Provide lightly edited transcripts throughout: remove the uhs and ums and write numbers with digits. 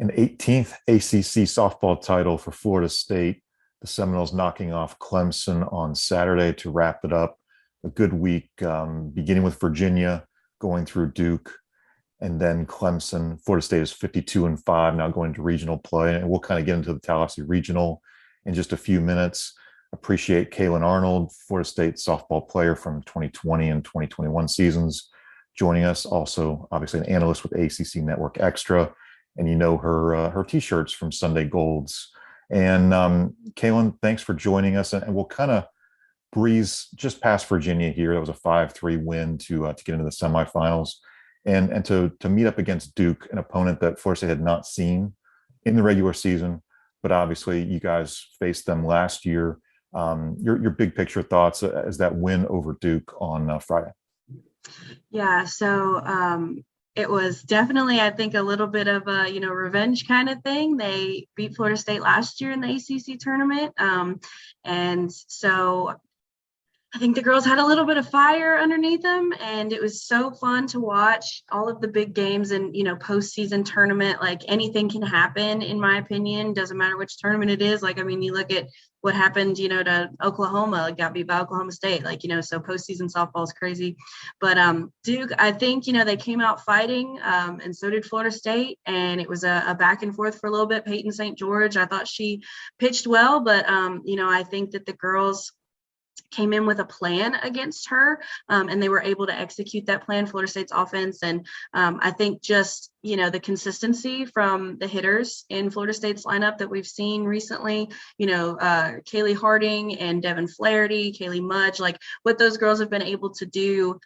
An 18th ACC softball title for Florida State. The Seminoles knocking off Clemson on Saturday to wrap it up. A good week, beginning with Virginia, going through Duke, and then Clemson. Florida State is 52-5, now going to regional play. And we'll kind of get into the Tallahassee Regional in just a few minutes. Appreciate Caylan Arnold, Florida State softball player from 2020 and 2021 seasons, joining us. Also, obviously, an analyst with ACC Network Extra. And you know her T-shirts from Sunday Golds. And Caylan, thanks for joining us. And we'll kind of breeze just past Virginia here. That was a 5-3 win to get into the semifinals, and to meet up against Duke, an opponent that Florida State had not seen in the regular season. But obviously, you guys faced them last year. Your big picture thoughts as that win over Duke on Friday. Yeah, so it was definitely, I think, a little bit of a, revenge kind of thing. They beat Florida State last year in the ACC tournament. And so I think the girls had a little bit of fire underneath them, and it was so fun to watch all of the big games and, postseason tournament. Like, anything can happen, in my opinion. Doesn't matter which tournament it is. Like, I mean, you look at what happened, to Oklahoma, got beat by Oklahoma State. Like, so postseason softball is crazy. But Duke, I think, they came out fighting, and so did Florida State. And it was a back and forth for a little bit. Peyton St. George, I thought she pitched well, but, I think that the girls came in with a plan against her, and they were able to execute that plan, Florida State's offense. And I think just, the consistency from the hitters in Florida State's lineup that we've seen recently, Kaylee Harding and Devin Flaherty, Kaylee Mudge, like what those girls have been able to do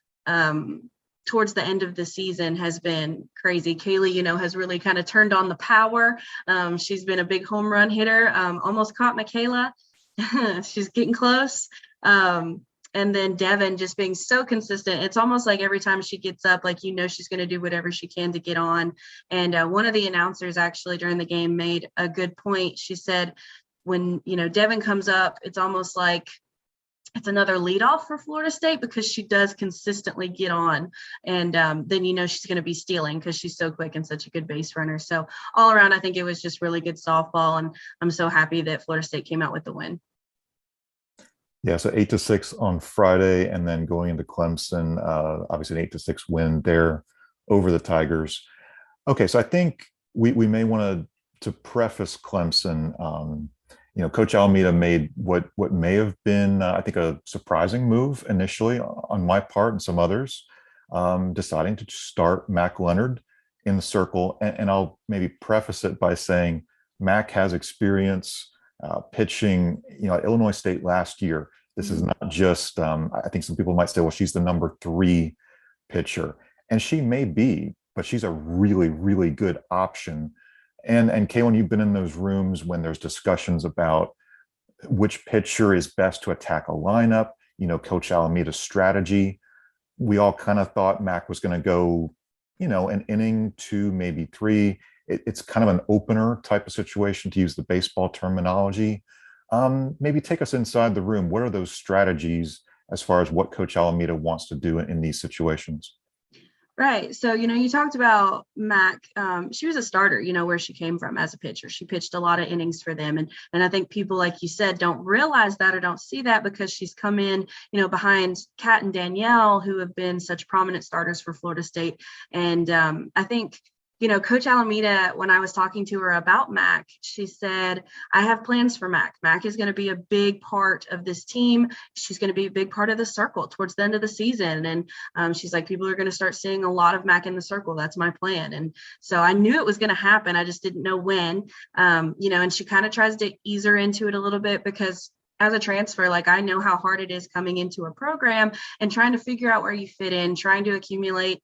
towards the end of the season has been crazy. Kaylee, has really kind of turned on the power. She's been a big home run hitter, almost caught Michaela. She's getting close. And then Devin just being so consistent. It's almost like every time she gets up, like, she's going to do whatever she can to get on. And one of the announcers actually during the game made a good point. She said, when, Devin comes up, it's almost like it's another leadoff for Florida State because she does consistently get on. And then, she's going to be stealing because she's so quick and such a good base runner. So all around, I think it was just really good softball. And I'm so happy that Florida State came out with the win. Yeah, so 8-6 on Friday, and then going into Clemson, obviously an 8-6 win there over the Tigers. Okay, so I think we may want to preface Clemson. Coach Alameda made what may have been, I think, a surprising move initially on my part and some others, deciding to start Mac Leonard in the circle. And I'll maybe preface it by saying Mac has experience pitching, at Illinois State last year. This is not just, I think some people might say, well, she's the number 3 pitcher. And she may be, but she's a really, really good option. And Caylan, you've been in those rooms when there's discussions about which pitcher is best to attack a lineup, Coach Alameda's strategy. We all kind of thought Mac was going to go, an inning, 2, maybe 3. It's kind of an opener type of situation, to use the baseball terminology. Maybe take us inside the room. What are those strategies as far as what Coach Alameda wants to do in these situations? Right. So, you talked about Mac. She was a starter, where she came from as a pitcher. She pitched a lot of innings for them. And I think people, like you said, don't realize that or don't see that because she's come in, behind Kat and Danielle, who have been such prominent starters for Florida State. And I think, Coach Alameda, when I was talking to her about Mac, she said, I have plans for Mac. Mac is going to be a big part of this team. She's going to be a big part of the circle towards the end of the season. And she's like, people are going to start seeing a lot of Mac in the circle. That's my plan. And so I knew it was going to happen. I just didn't know when, and she kind of tries to ease her into it a little bit because as a transfer, like, I know how hard it is coming into a program and trying to figure out where you fit in, trying to accumulate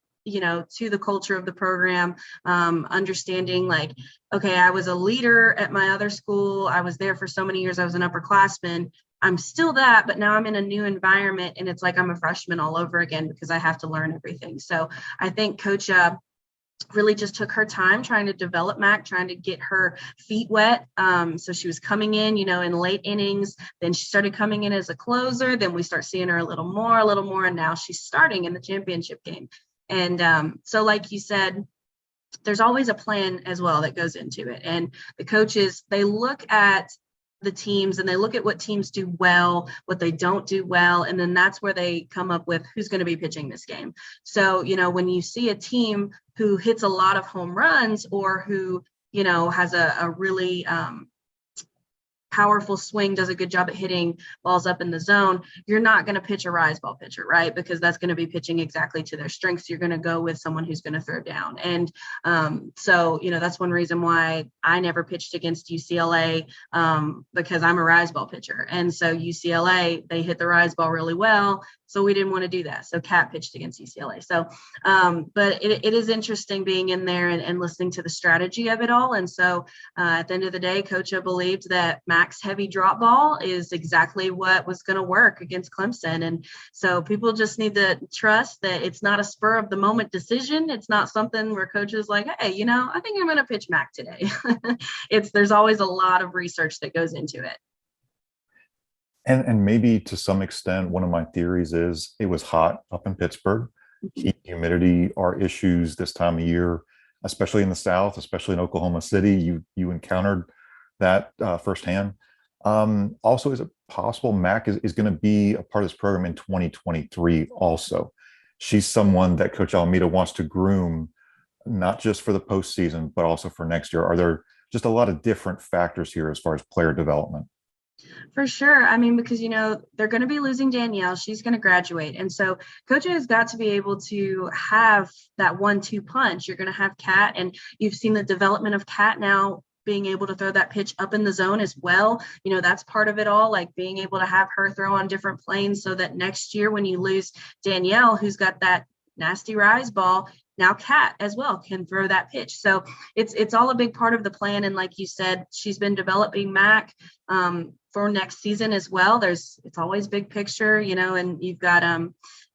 to the culture of the program, understanding like, okay, I was a leader at my other school. I was there for so many years. I was an upperclassman. I'm still that, but now I'm in a new environment and it's like I'm a freshman all over again because I have to learn everything. So I think Coach really just took her time trying to develop Mac, trying to get her feet wet. So she was coming in, in late innings. Then she started coming in as a closer. Then we start seeing her a little more. And now she's starting in the championship game. And so like you said, there's always a plan as well that goes into it. And the coaches, they look at the teams and they look at what teams do well, what they don't do well. And then that's where they come up with who's going to be pitching this game. So, when you see a team who hits a lot of home runs or who, has a really powerful swing, does a good job at hitting balls up in the zone, you're not going to pitch a rise ball pitcher, right? Because that's going to be pitching exactly to their strengths. You're going to go with someone who's going to throw down. And so, that's one reason why I never pitched against UCLA, because I'm a rise ball pitcher. And so UCLA, they hit the rise ball really well. So we didn't want to do that. So Kat pitched against UCLA. So, but it is interesting being in there and listening to the strategy of it all. And so at the end of the day, Coach believed that Mac's heavy drop ball is exactly what was going to work against Clemson. And so people just need to trust that it's not a spur of the moment decision. It's not something where Coach is like, hey, I think I'm going to pitch Mac today. There's always a lot of research that goes into it. And maybe to some extent, one of my theories is it was hot up in Pittsburgh. Heat, humidity are issues this time of year, especially in the South, especially in Oklahoma City. You encountered that firsthand. Also, is it possible Mac is going to be a part of this program in 2023 also? She's someone that Coach Alameda wants to groom, not just for the postseason, but also for next year. Are there just a lot of different factors here as far as player development? For sure. I mean, because, they're going to be losing Danielle. She's going to graduate. And so Coach has got to be able to have that 1-2 punch. You're going to have Kat, and you've seen the development of Kat now being able to throw that pitch up in the zone as well. That's part of it all, like being able to have her throw on different planes so that next year when you lose Danielle, who's got that nasty rise ball, now Kat as well can throw that pitch. So it's all a big part of the plan. And like you said, she's been developing Mac for next season as well. It's always big picture, and you've got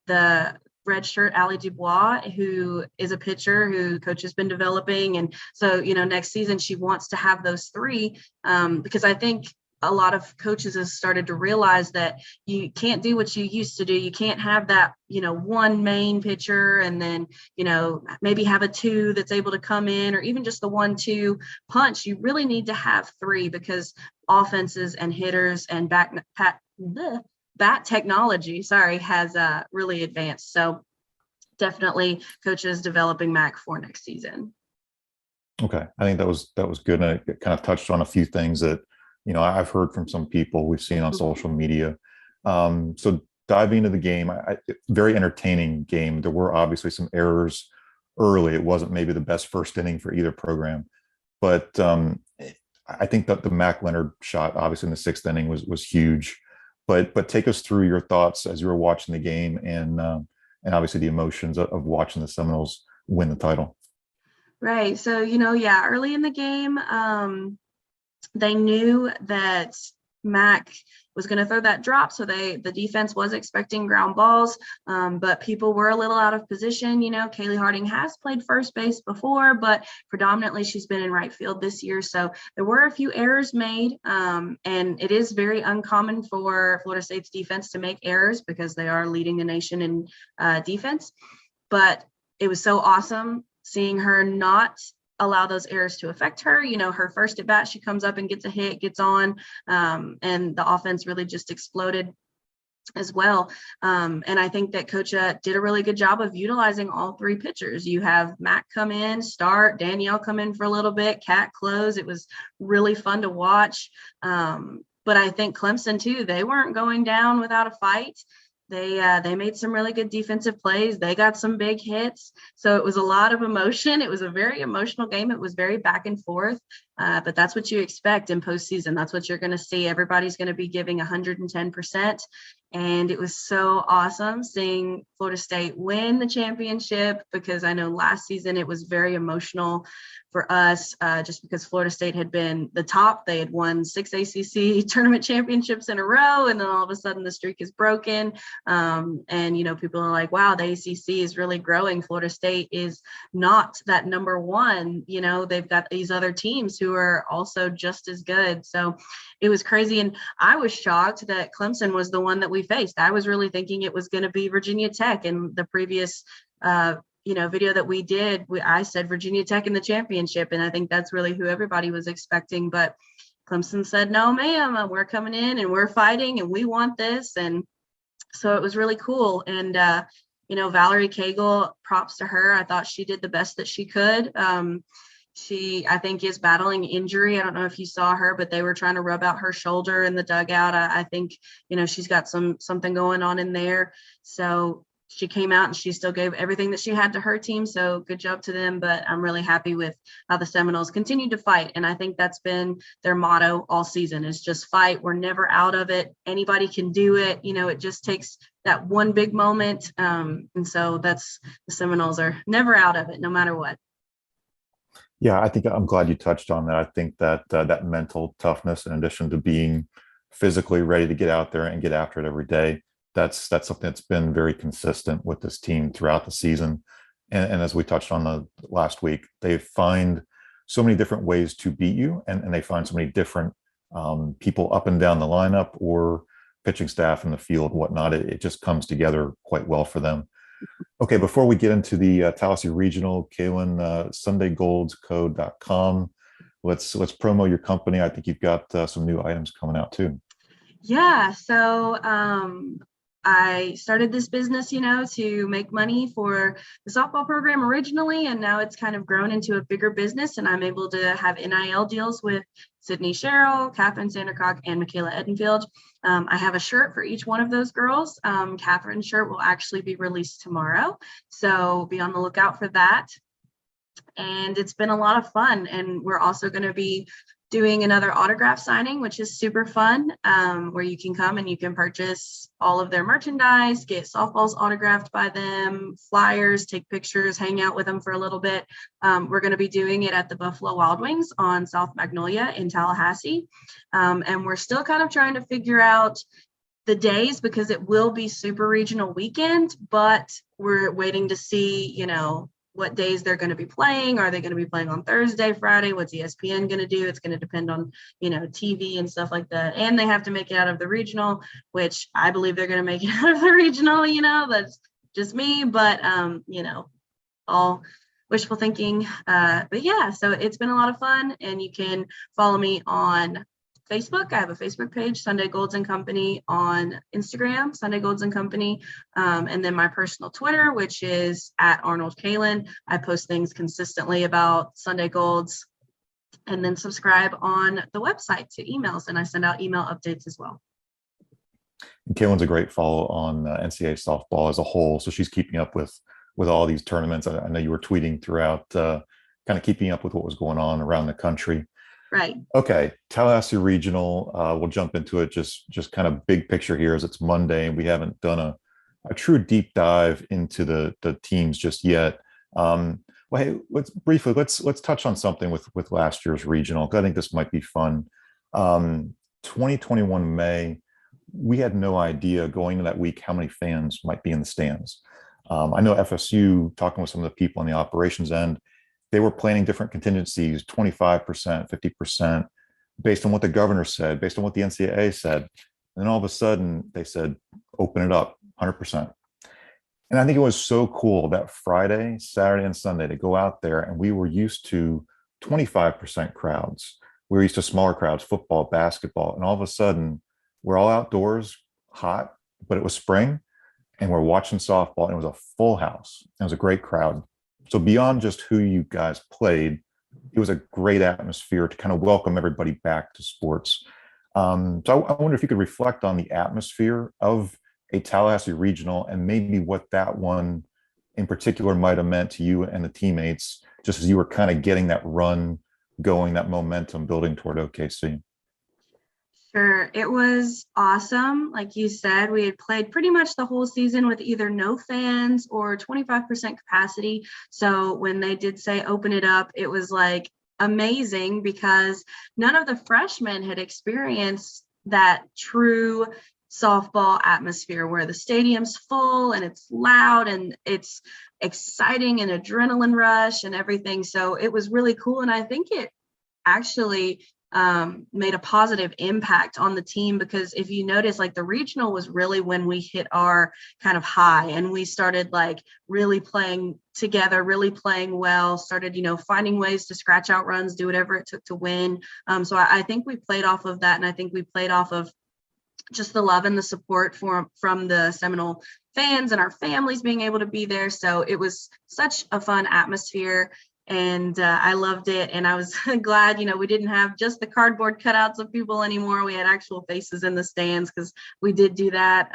the redshirt Allie Dubois, who is a pitcher who Coach has been developing. And so, next season she wants to have those three, because I think a lot of coaches have started to realize that you can't do what you used to do. You can't have that, one main pitcher and then, maybe have a two that's able to come in, or even just the 1-2 punch. You really need to have three, because offenses and hitters and bat technology, has really advanced. So definitely coaches developing Mac for next season. Okay. I think that was good. And it kind of touched on a few things that, I've heard from some people we've seen on social media. So diving into the game, very entertaining game. There were obviously some errors early. It wasn't maybe the best first inning for either program, but I think that the Mac Leonard shot, obviously in the sixth inning, was huge. But take us through your thoughts as you were watching the game, and obviously the emotions of watching the Seminoles win the title. Right. So, early in the game, they knew that Mac was going to throw that drop. So the defense was expecting ground balls, but people were a little out of position. Kaylee Harding has played first base before, but predominantly she's been in right field this year. So there were a few errors made, and it is very uncommon for Florida State's defense to make errors because they are leading the nation in defense. But it was so awesome seeing her not allow those errors to affect her. Her first at bat, she comes up and gets a hit, gets on, and the offense really just exploded as well. And I think that Coach did a really good job of utilizing all three pitchers. You have Mac come in, start, Danielle come in for a little bit, Kat close. It was really fun to watch. But I think Clemson too, they weren't going down without a fight. They made some really good defensive plays. They got some big hits. So it was a lot of emotion. It was a very emotional game. It was very back and forth. But that's what you expect in postseason. That's what you're going to see. Everybody's going to be giving 110%. And it was so awesome seeing Florida State win the championship, because I know last season it was very emotional for us, just because Florida State had been the top. They had won 6 ACC tournament championships in a row, and then all of a sudden the streak is broken. And, people are like, wow, the ACC is really growing. Florida State is not that number one. They've got these other teams who are also just as good. So it was crazy. And I was shocked that Clemson was the one that we faced. I was really thinking it was going to be Virginia Tech in the previous video that we did, I said Virginia Tech in the championship, and I think that's really who everybody was expecting. But Clemson said, no, ma'am, we're coming in and we're fighting and we want this. And so it was really cool. And, Valerie Cagle, props to her. I thought she did the best that she could. She, I think, is battling injury. I don't know if you saw her, but they were trying to rub out her shoulder in the dugout. I think, she's got something going on in there. So she came out and she still gave everything that she had to her team. So good job to them. But I'm really happy with how the Seminoles continue to fight. And I think that's been their motto all season, is just fight. We're never out of it. Anybody can do it. It just takes that one big moment. And so the Seminoles are never out of it, no matter what. Yeah, I think I'm glad you touched on that. I think that that mental toughness, in addition to being physically ready to get out there and get after it every day, that's something that's been very consistent with this team throughout the season. And as we touched on the last week, they find so many different ways to beat you, and they find so many different people up and down the lineup or pitching staff in the field, whatnot. It just comes together quite well for them. Okay, before we get into the Tallahassee Regional, Caylan, SundayGoldsCode.com. Let's promo your company. I think you've got some new items coming out too. Yeah, so I started this business, to make money for the softball program originally, and now it's kind of grown into a bigger business, and I'm able to have NIL deals with Sydney Sherrill, Catherine Sandercock, and Michaela Edenfield. I have a shirt for each one of those girls. Catherine's shirt will actually be released tomorrow, so be on the lookout for that. And it's been a lot of fun, and we're also going to be doing another autograph signing, which is super fun, where you can come and you can purchase all of their merchandise, get softballs autographed by them, flyers, take pictures, hang out with them for a little bit. We're going to be doing it at the Buffalo Wild Wings on South Magnolia in Tallahassee. And we're still kind of trying to figure out the days, because it will be super regional weekend, but we're waiting to see, what days they're going to be playing. Are they going to be playing on Thursday, Friday? What's ESPN going to do? It's going to depend on, TV and stuff like that. And they have to make it out of the regional, which I believe they're going to make it out of the regional, that's just me, but, all wishful thinking. But yeah, so it's been a lot of fun, and you can follow me on Facebook. I have a Facebook page, Sunday Golds and Company, on Instagram, Sunday Golds and Company, and then my personal Twitter, which is at Arnold Caylan. I post things consistently about Sunday Golds, and then subscribe on the website to emails, and I send out email updates as well. And Caylan's a great follow on NCAA softball as a whole, so she's keeping up with all these tournaments. I know you were tweeting throughout, kind of keeping up with what was going on around the country. Right. Okay, Tallahassee Regional. We'll jump into it. Just kind of big picture here, as it's Monday, and we haven't done a true deep dive into the teams just yet. Well, hey, let's touch on something with last year's regional. I think this might be fun. 2021 May, we had no idea going into that week how many fans might be in the stands. I know FSU, talking with some of the people on the operations end, they were planning different contingencies, 25%, 50%, based on what the governor said, based on what the NCAA said. And then all of a sudden they said, open it up 100%. And I think it was so cool that Friday, Saturday, and Sunday to go out there, and we were used to 25% crowds. We were used to smaller crowds, football, basketball. And all of a sudden we're all outdoors, hot, but it was spring, and we're watching softball, and it was a full house. It was a great crowd. So beyond just who you guys played, it was a great atmosphere to kind of welcome everybody back to sports. So I wonder if you could reflect on the atmosphere of a Tallahassee Regional, and maybe what that one in particular might have meant to you and the teammates, just as you were kind of getting that run going, that momentum building toward OKC. Sure. It was awesome. Like you said, we had played pretty much the whole season with either no fans or 25% capacity. So when they did say open it up, it was like amazing, because none of the freshmen had experienced that true softball atmosphere where the stadium's full and it's loud and it's exciting and adrenaline rush and everything. So it was really cool. And I think it actually made a positive impact on the team, because if you notice, like the regional was really when we hit our kind of high and we started like really playing together, really playing well, started, finding ways to scratch out runs, do whatever it took to win. So I think we played off of that. And I think we played off of just the love and the support from the Seminole fans and our families being able to be there. So it was such a fun atmosphere, and I loved it. And I was glad, we didn't have just the cardboard cutouts of people anymore. We had actual faces in the stands, because we did do that.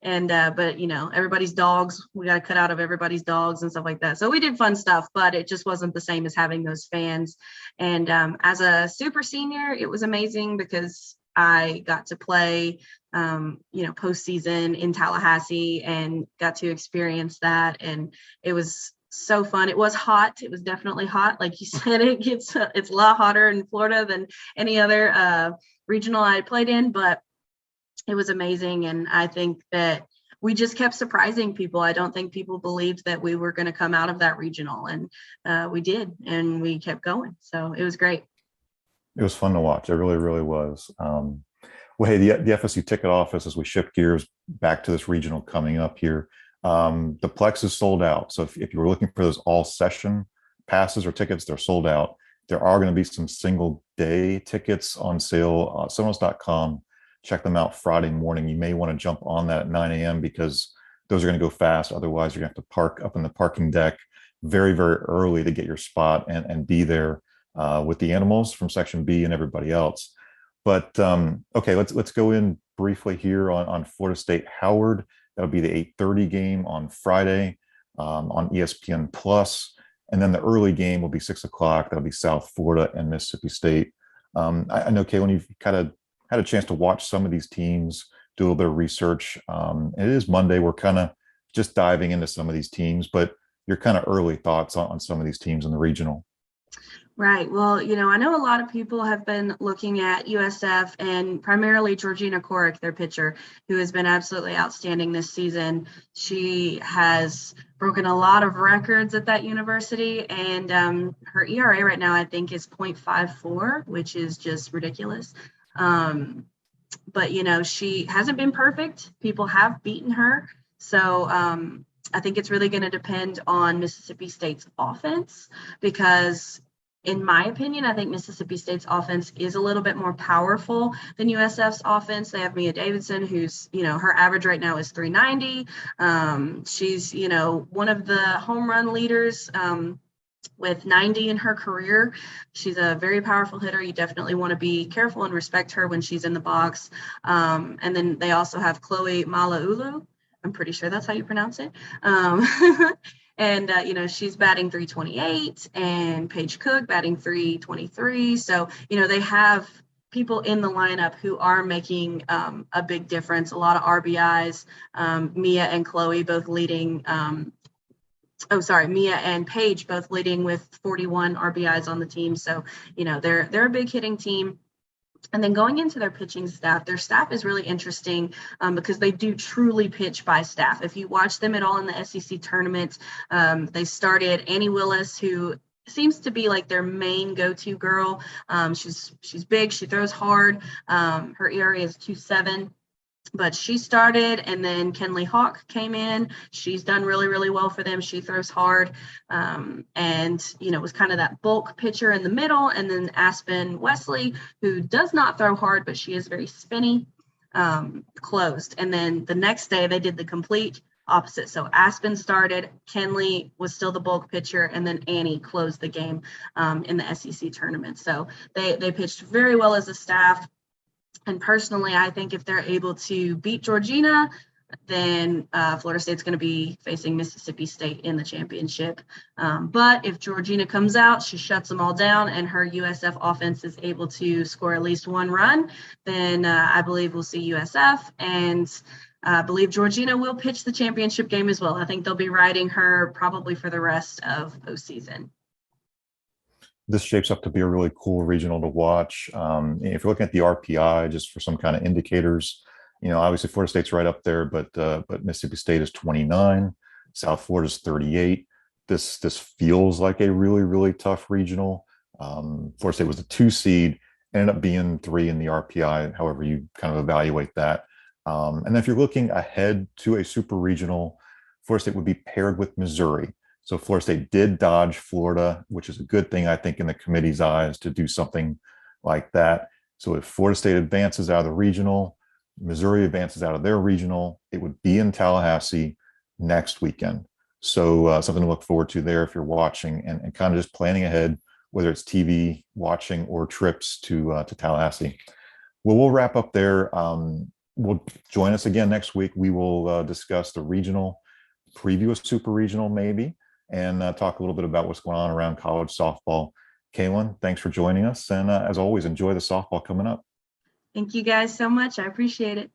But everybody's dogs, we got a cutout of everybody's dogs and stuff like that. So we did fun stuff, but it just wasn't the same as having those fans. And as a super senior, it was amazing because I got to play, postseason in Tallahassee and got to experience that. And it was so fun. It was hot. It was definitely hot. Like you said, it's a lot hotter in Florida than any other regional I played in, but it was amazing. And I think that we just kept surprising people. I don't think people believed that we were going to come out of that regional, and we did, and we kept going. So it was great. It was fun to watch. It really, really was. Well, hey, the FSU ticket office, as we shift gears back to this regional coming up here, the Plex is sold out. So if you were looking for those all session passes or tickets, they're sold out. There are going to be some single day tickets on sale. Seminoles.com. Check them out Friday morning. You may want to jump on that at 9 a.m. because those are going to go fast. Otherwise, you're going to have to park up in the parking deck very, very early to get your spot and be there with the animals from section B and everybody else. But okay, let's go in briefly here on Florida State Howard. That'll be the 8:30 game on Friday on ESPN Plus, and then the early game will be 6 o'clock. That'll be South Florida and Mississippi State. I know, Caylan, you've kind of had a chance to watch some of these teams, do a little bit of research. It is Monday. We're kind of just diving into some of these teams, but your kind of early thoughts on some of these teams in the regional. Right. Well, I know a lot of people have been looking at USF and primarily Georgina Korick, their pitcher, who has been absolutely outstanding this season. She has broken a lot of records at that university, and her ERA right now, I think, is 0.54, which is just ridiculous. But, she hasn't been perfect. People have beaten her. So I think it's really going to depend on Mississippi State's offense, because in my opinion, I think Mississippi State's offense is a little bit more powerful than USF's offense. They have Mia Davidson, who's, her average right now is 390. She's, one of the home run leaders with 90 in her career. She's a very powerful hitter. You definitely want to be careful and respect her when she's in the box. And then they also have Chloe Malaulu. I'm pretty sure that's how you pronounce it. And, she's batting 328, and Paige Cook batting 323. So, they have people in the lineup who are making a big difference, a lot of RBIs. Mia and Chloe both leading. Mia and Paige both leading with 41 RBIs on the team. So, they're a big hitting team. And then going into their pitching staff, their staff is really interesting because they do truly pitch by staff. If you watch them at all in the SEC tournament, they started Annie Willis, who seems to be like their main go-to girl. She's big, she throws hard. Her ERA is 2.7. But she started, and then Kenley Hawk came in. She's done really, really well for them. She throws hard, and, was kind of that bulk pitcher in the middle. And then Aspen Wesley, who does not throw hard, but she is very spinny, closed. And then the next day they did the complete opposite. So Aspen started, Kenley was still the bulk pitcher, and then Annie closed the game in the SEC tournament. So they pitched very well as a staff. And personally, I think if they're able to beat Georgina, then Florida State's going to be facing Mississippi State in the championship. But if Georgina comes out, she shuts them all down, and her USF offense is able to score at least one run, then I believe we'll see USF. And I believe Georgina will pitch the championship game as well. I think they'll be riding her probably for the rest of postseason. This shapes up to be a really cool regional to watch. If you're looking at the RPI, just for some kind of indicators, obviously Florida State's right up there, but Mississippi State is 29, South Florida is 38. This feels like a really, really tough regional. Florida State was the 2 seed. ended up being 3 in the RPI, however you kind of evaluate that. And then if you're looking ahead to a super regional, Florida State would be paired with Missouri. So Florida State did dodge Florida, which is a good thing, I think, in the committee's eyes to do something like that. So if Florida State advances out of the regional, Missouri advances out of their regional, it would be in Tallahassee next weekend. So something to look forward to there if you're watching, and kind of just planning ahead, whether it's TV watching or trips to Tallahassee. Well, we'll wrap up there. We'll join us again next week. We will discuss the regional, preview a super regional maybe, and talk a little bit about what's going on around college softball. Caylan, thanks for joining us. And as always, enjoy the softball coming up. Thank you guys so much. I appreciate it.